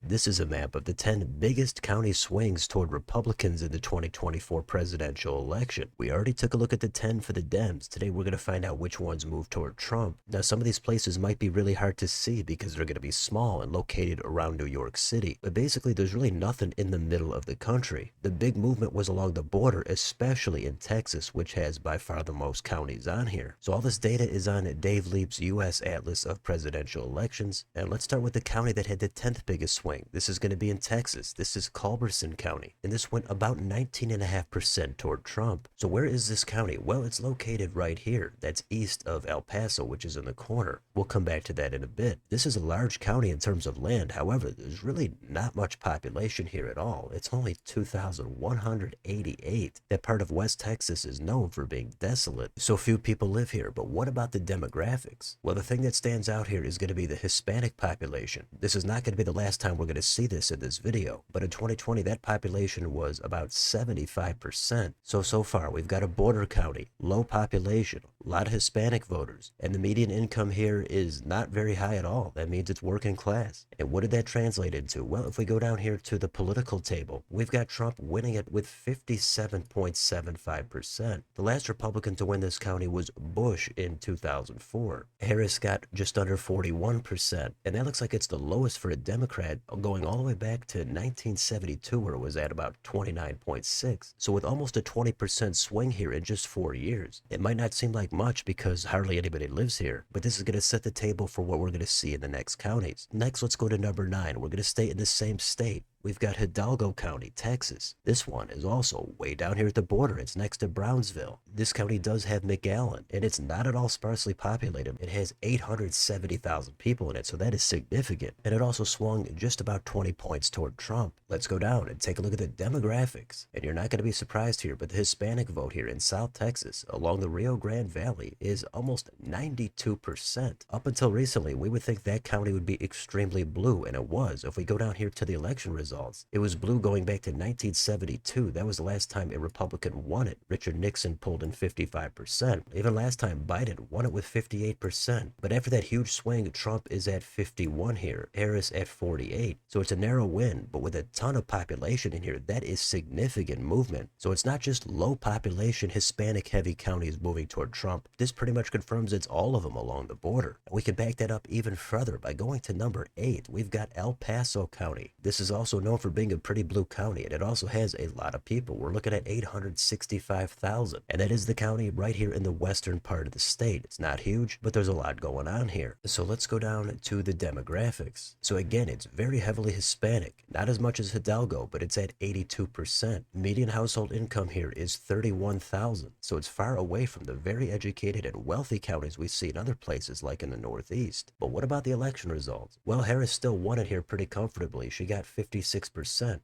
This is a map of the 10 biggest county swings toward Republicans in the 2024 presidential election. We already took a look at the 10 for the Dems. Today we're going to find out which ones move toward Trump. Now some of these places might be really hard to see because they're going to be small and located around New York City. But basically there's really nothing in the middle of the country. The big movement was along the border, especially in Texas, which has by far the most counties on here. So all this data is on Dave Leip's U.S. Atlas of Presidential Elections. And let's start with the county that had the 10th biggest swing. This is going to be in Texas. This is Culberson County, and this went about 19.5% toward Trump. So where is this county? Well, it's located right here. That's east of El Paso, which is in the corner. We'll come back to that in a bit. This is a large county in terms of land. However, there's really not much population here at all. It's only 2,188. That part of West Texas is known for being desolate, so few people live here. But what about the demographics? Well, the thing that stands out here is going to be the Hispanic population. This is not going to be the last time we're going to see this in this video, but in 2020 that population was about 75%. So far we've got a border county, low population, a lot of Hispanic voters, and the median income here is not very high at all. That means it's working class. And what did that translate into? Well, if we go down here to the political table, we've got Trump winning it with 57.75%. The last Republican to win this county was Bush in 2004. Harris got just under 41%, and that looks like it's the lowest for a Democrat, going all the way back to 1972, where it was at about 29.6. So with almost a 20% swing here in just 4 years, it might not seem like much because hardly anybody lives here, but this is going to set the table for what we're going to see in the next counties. Next, let's go to number 9. We're going to stay in the same state. We've got Hidalgo County, Texas. This one is also way down here at the border. It's next to Brownsville. This county does have McAllen, and it's not at all sparsely populated. It has 870,000 people in it, so that is significant. And it also swung just about 20 points toward Trump. Let's go down and take a look at the demographics. And you're not going to be surprised here, but the Hispanic vote here in South Texas, along the Rio Grande Valley, is almost 92%. Up until recently, we would think that county would be extremely blue, and it was. If we go down here to the election results, it was blue going back to 1972. That was the last time a Republican won it. Richard Nixon pulled in 55%. Even last time, Biden won it with 58%. But after that huge swing, Trump is at 51 here, Harris at 48. So it's a narrow win, but with a ton of population in here, that is significant movement. So it's not just low population, Hispanic heavy counties moving toward Trump. This pretty much confirms it's all of them along the border. We can back that up even further by going to number 8. We've got El Paso County. This is also known for being a pretty blue county, and it also has a lot of people. We're looking at 865,000, and that is the county right here in the western part of the state. It's not huge, but there's a lot going on here. So let's go down to the demographics. So again, it's very heavily Hispanic, not as much as Hidalgo, but it's at 82%. Median household income here is 31,000, so it's far away from the very educated and wealthy counties we see in other places like in the Northeast. But what about the election results? Well, Harris still won it here pretty comfortably. She got 56%.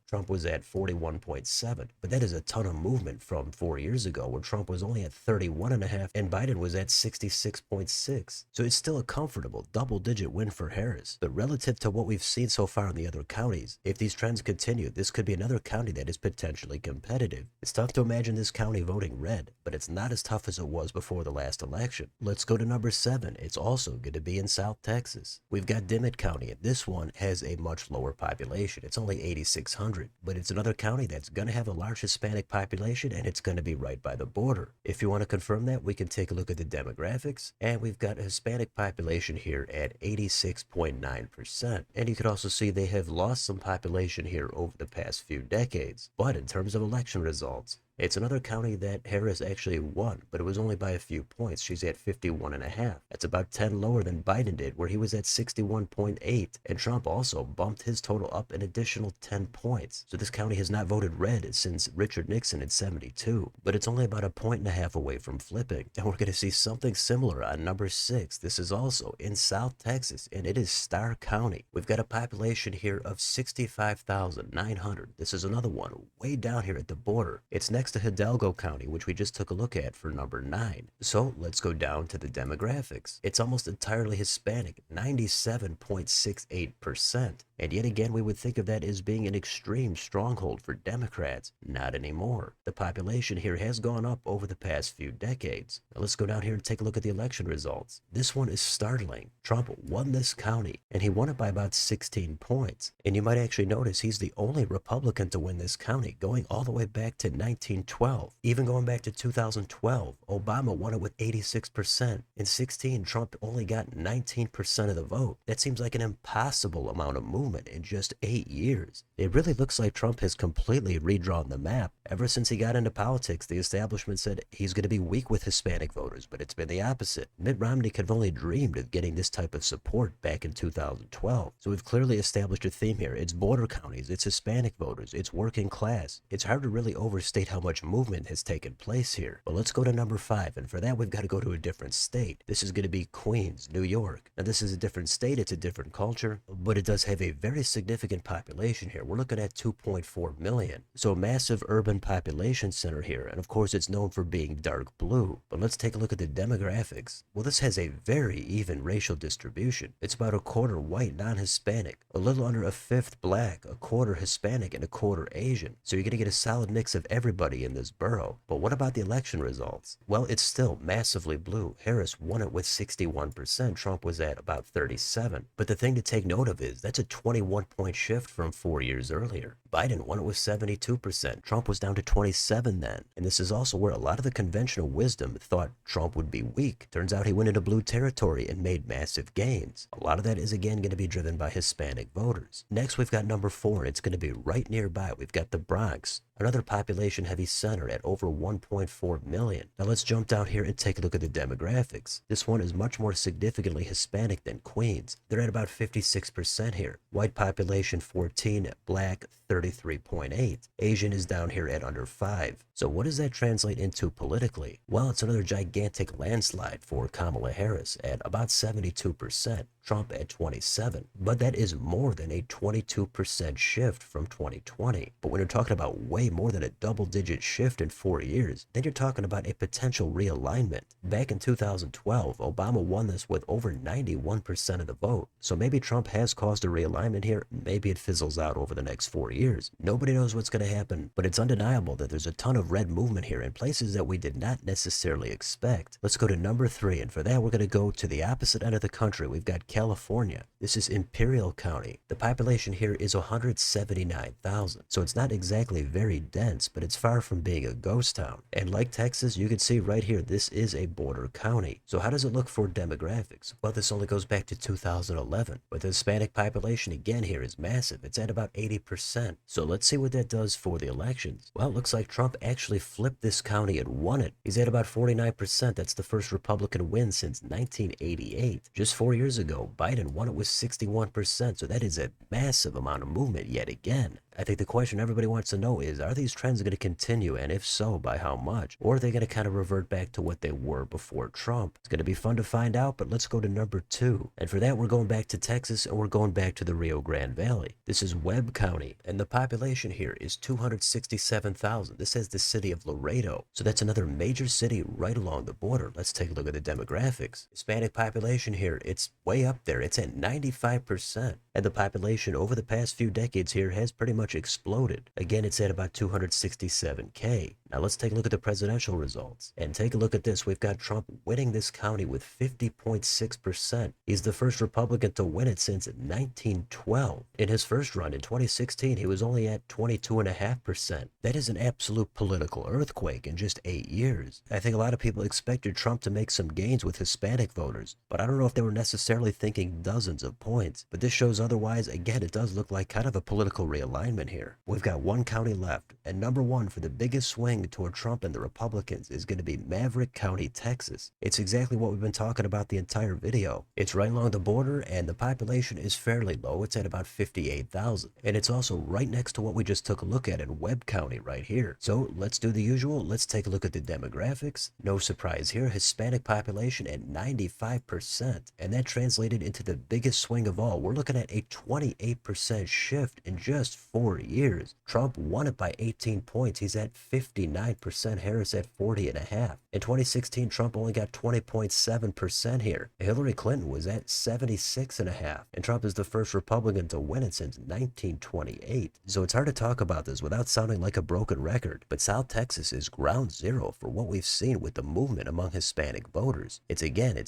Trump was at 41.7, but that is a ton of movement from 4 years ago, where Trump was only at 31.5 and Biden was at 66.6. So it's still a comfortable double-digit win for Harris. But relative to what we've seen so far in the other counties, if these trends continue, this could be another county that is potentially competitive. It's tough to imagine this county voting red, but it's not as tough as it was before the last election. Let's go to number 7. It's also going to be in South Texas. We've got Dimmitt County, and this one has a much lower population. It's only 8,600, but it's another county that's going to have a large Hispanic population, and it's going to be right by the border. If you want to confirm that, we can take a look at the demographics, and we've got a Hispanic population here at 86.9%. And you can also see they have lost some population here over the past few decades. But in terms of election results, it's another county that Harris actually won, but it was only by a few points. She's at 51.5. That's about 10 lower than Biden did, where he was at 61.8. And Trump also bumped his total up an additional 10 points. So this county has not voted red since Richard Nixon in 72, but it's only about a point and a half away from flipping. And we're going to see something similar on number 6. This is also in South Texas, and it is Starr County. We've got a population here of 65,900. This is another one way down here at the border. It's next to Hidalgo County, which we just took a look at for number 9. So let's go down to the demographics. It's almost entirely Hispanic, 97.68%. And yet again, we would think of that as being an extreme stronghold for Democrats. Not anymore. The population here has gone up over the past few decades. Now let's go down here and take a look at the election results. This one is startling. Trump won this county, and he won it by about 16 points. And you might actually notice he's the only Republican to win this county, going all the way back to 1912. Even going back to 2012, Obama won it with 86%. In 16, Trump only got 19% of the vote. That seems like an impossible amount of movement in just 8 years. It really looks like Trump has completely redrawn the map. Ever since he got into politics, the establishment said he's going to be weak with Hispanic voters, but it's been the opposite. Mitt Romney could have only dreamed of getting this type of support back in 2012. So we've clearly established a theme here. It's border counties, it's Hispanic voters, it's working class. It's hard to really overstate how much movement has taken place here. But let's go to number 5, and for that we've got to go to a different state. This is going to be Queens, New York. Now this is a different state, it's a different culture, but it does have a very significant population here. We're looking at 2.4 million. So a massive urban population center here, and of course it's known for being dark blue. But let's take a look at the demographics. Well, this has a very even racial distribution. It's about a quarter white, non-Hispanic, a little under a fifth black, a quarter Hispanic, and a quarter Asian. So you're going to get a solid mix of everybody in this borough. But what about the election results? Well, it's still massively blue. Harris won it with 61%. Trump was at about 37. But the thing to take note of is that's a 21-point shift from 4 years earlier. Biden won it with 72%. Trump was down to 27 then. And this is also where a lot of the conventional wisdom thought Trump would be weak. Turns out he went into blue territory and made massive gains. A lot of that is again going to be driven by Hispanic voters. Next, we've got number 4, and it's going to be right nearby. We've got the Bronx, another population-heavy center at over 1.4 million. Now let's jump down here and take a look at the demographics. This one is much more significantly Hispanic than Queens. They're at about 56% here. White population 14, black 33.8. Asian is down here at under 5. So what does that translate into politically? Well, it's another gigantic landslide for Kamala Harris at about 72%. Trump at 27. But that is more than a 22% shift from 2020. But when you're talking about way more than a double-digit shift in 4 years, then you're talking about a potential realignment. Back in 2012, Obama won this with over 91% of the vote. So maybe Trump has caused a realignment here. Maybe it fizzles out over the next 4 years. Nobody knows what's going to happen, but it's undeniable that there's a ton of red movement here in places that we did not necessarily expect. Let's go to number 3, and for that we're going to go to the opposite end of the country. We've got California. This is Imperial County. The population here is 179,000. So it's not exactly very dense, but it's far from being a ghost town. And like Texas, you can see right here, this is a border county. So how does it look for demographics? Well, this only goes back to 2011, but the Hispanic population again here is massive. It's at about 80%. So let's see what that does for the elections. Well, it looks like Trump actually flipped this county and won it. He's at about 49%. That's the first Republican win since 1988. Just 4 years ago, Biden won it with 61%, so that is a massive amount of movement yet again. I think the question everybody wants to know is, are these trends going to continue, and if so, by how much? Or are they going to kind of revert back to what they were before Trump? It's going to be fun to find out, but let's go to number 2. And for that, we're going back to Texas, and we're going back to the Rio Grande Valley. This is Webb County, and the population here is 267,000. This is the city of Laredo. So that's another major city right along the border. Let's take a look at the demographics. Hispanic population here, it's way up there. It's at 95%. And the population over the past few decades here has pretty much exploded. Again, it's at about 267K. Now let's take a look at the presidential results. And take a look at this. We've got Trump winning this county with 50.6%. He's the first Republican to win it since 1912. In his first run in 2016, he was only at 22.5%. That is an absolute political earthquake in just 8 years. I think a lot of people expected Trump to make some gains with Hispanic voters, but I don't know if they were necessarily thinking dozens of points. But this shows otherwise. Again, it does look like kind of a political realignment here. We've got one county left, and number 1 for the biggest swing toward Trump and the Republicans is going to be Maverick County, Texas. It's exactly what we've been talking about the entire video. It's right along the border, and the population is fairly low. It's at about 58,000. And it's also right next to what we just took a look at in Webb County right here. So let's do the usual. Let's take a look at the demographics. No surprise here, Hispanic population at 95%. And that translated into the biggest swing of all. We're looking at a 28% shift in just 4 years. Trump won it by by 18 points. He's at 59%, Harris at 40.5. In 2016, Trump only got 20.7% here. Hillary Clinton was at 76.5, and Trump is the first Republican to win it since 1928. So it's hard to talk about this without sounding like a broken record, but South Texas is ground zero for what we've seen with the movement among Hispanic voters. It's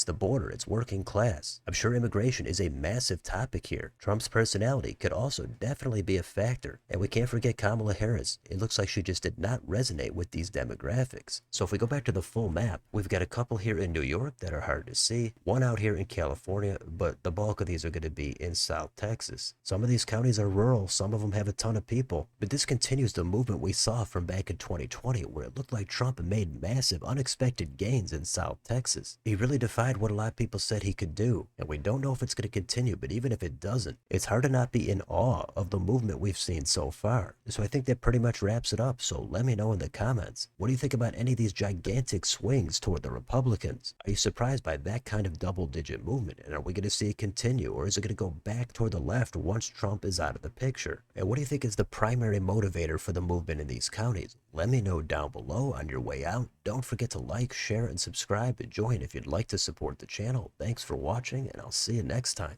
the border, it's working class. I'm sure immigration is a massive topic here. Trump's personality could also definitely be a factor, and we can't forget Kamala Harris. It looks like she just did not resonate with these demographics. So if we go back to the full map, we've got a couple here in New York that are hard to see, one out here in California, but the bulk of these are going to be in South Texas. Some of these counties are rural, some of them have a ton of people, but this continues the movement we saw from back in 2020, where it looked like Trump made massive, unexpected gains in South Texas. He really defied what a lot of people said he could do, and we don't know if it's going to continue, but even if it doesn't, it's hard to not be in awe of the movement we've seen so far. So I think that pretty much wraps it up, so let me know in the comments. What do you think about any of these gigantic swings toward the Republicans? Are you surprised by that kind of double-digit movement, and are we going to see it continue, or is it going to go back toward the left once Trump is out of the picture? And what do you think is the primary motivator for the movement in these counties? Let me know down below. On your way out, don't forget to like, share, and subscribe, and join if you'd like to support the channel. Thanks for watching, and I'll see you next time.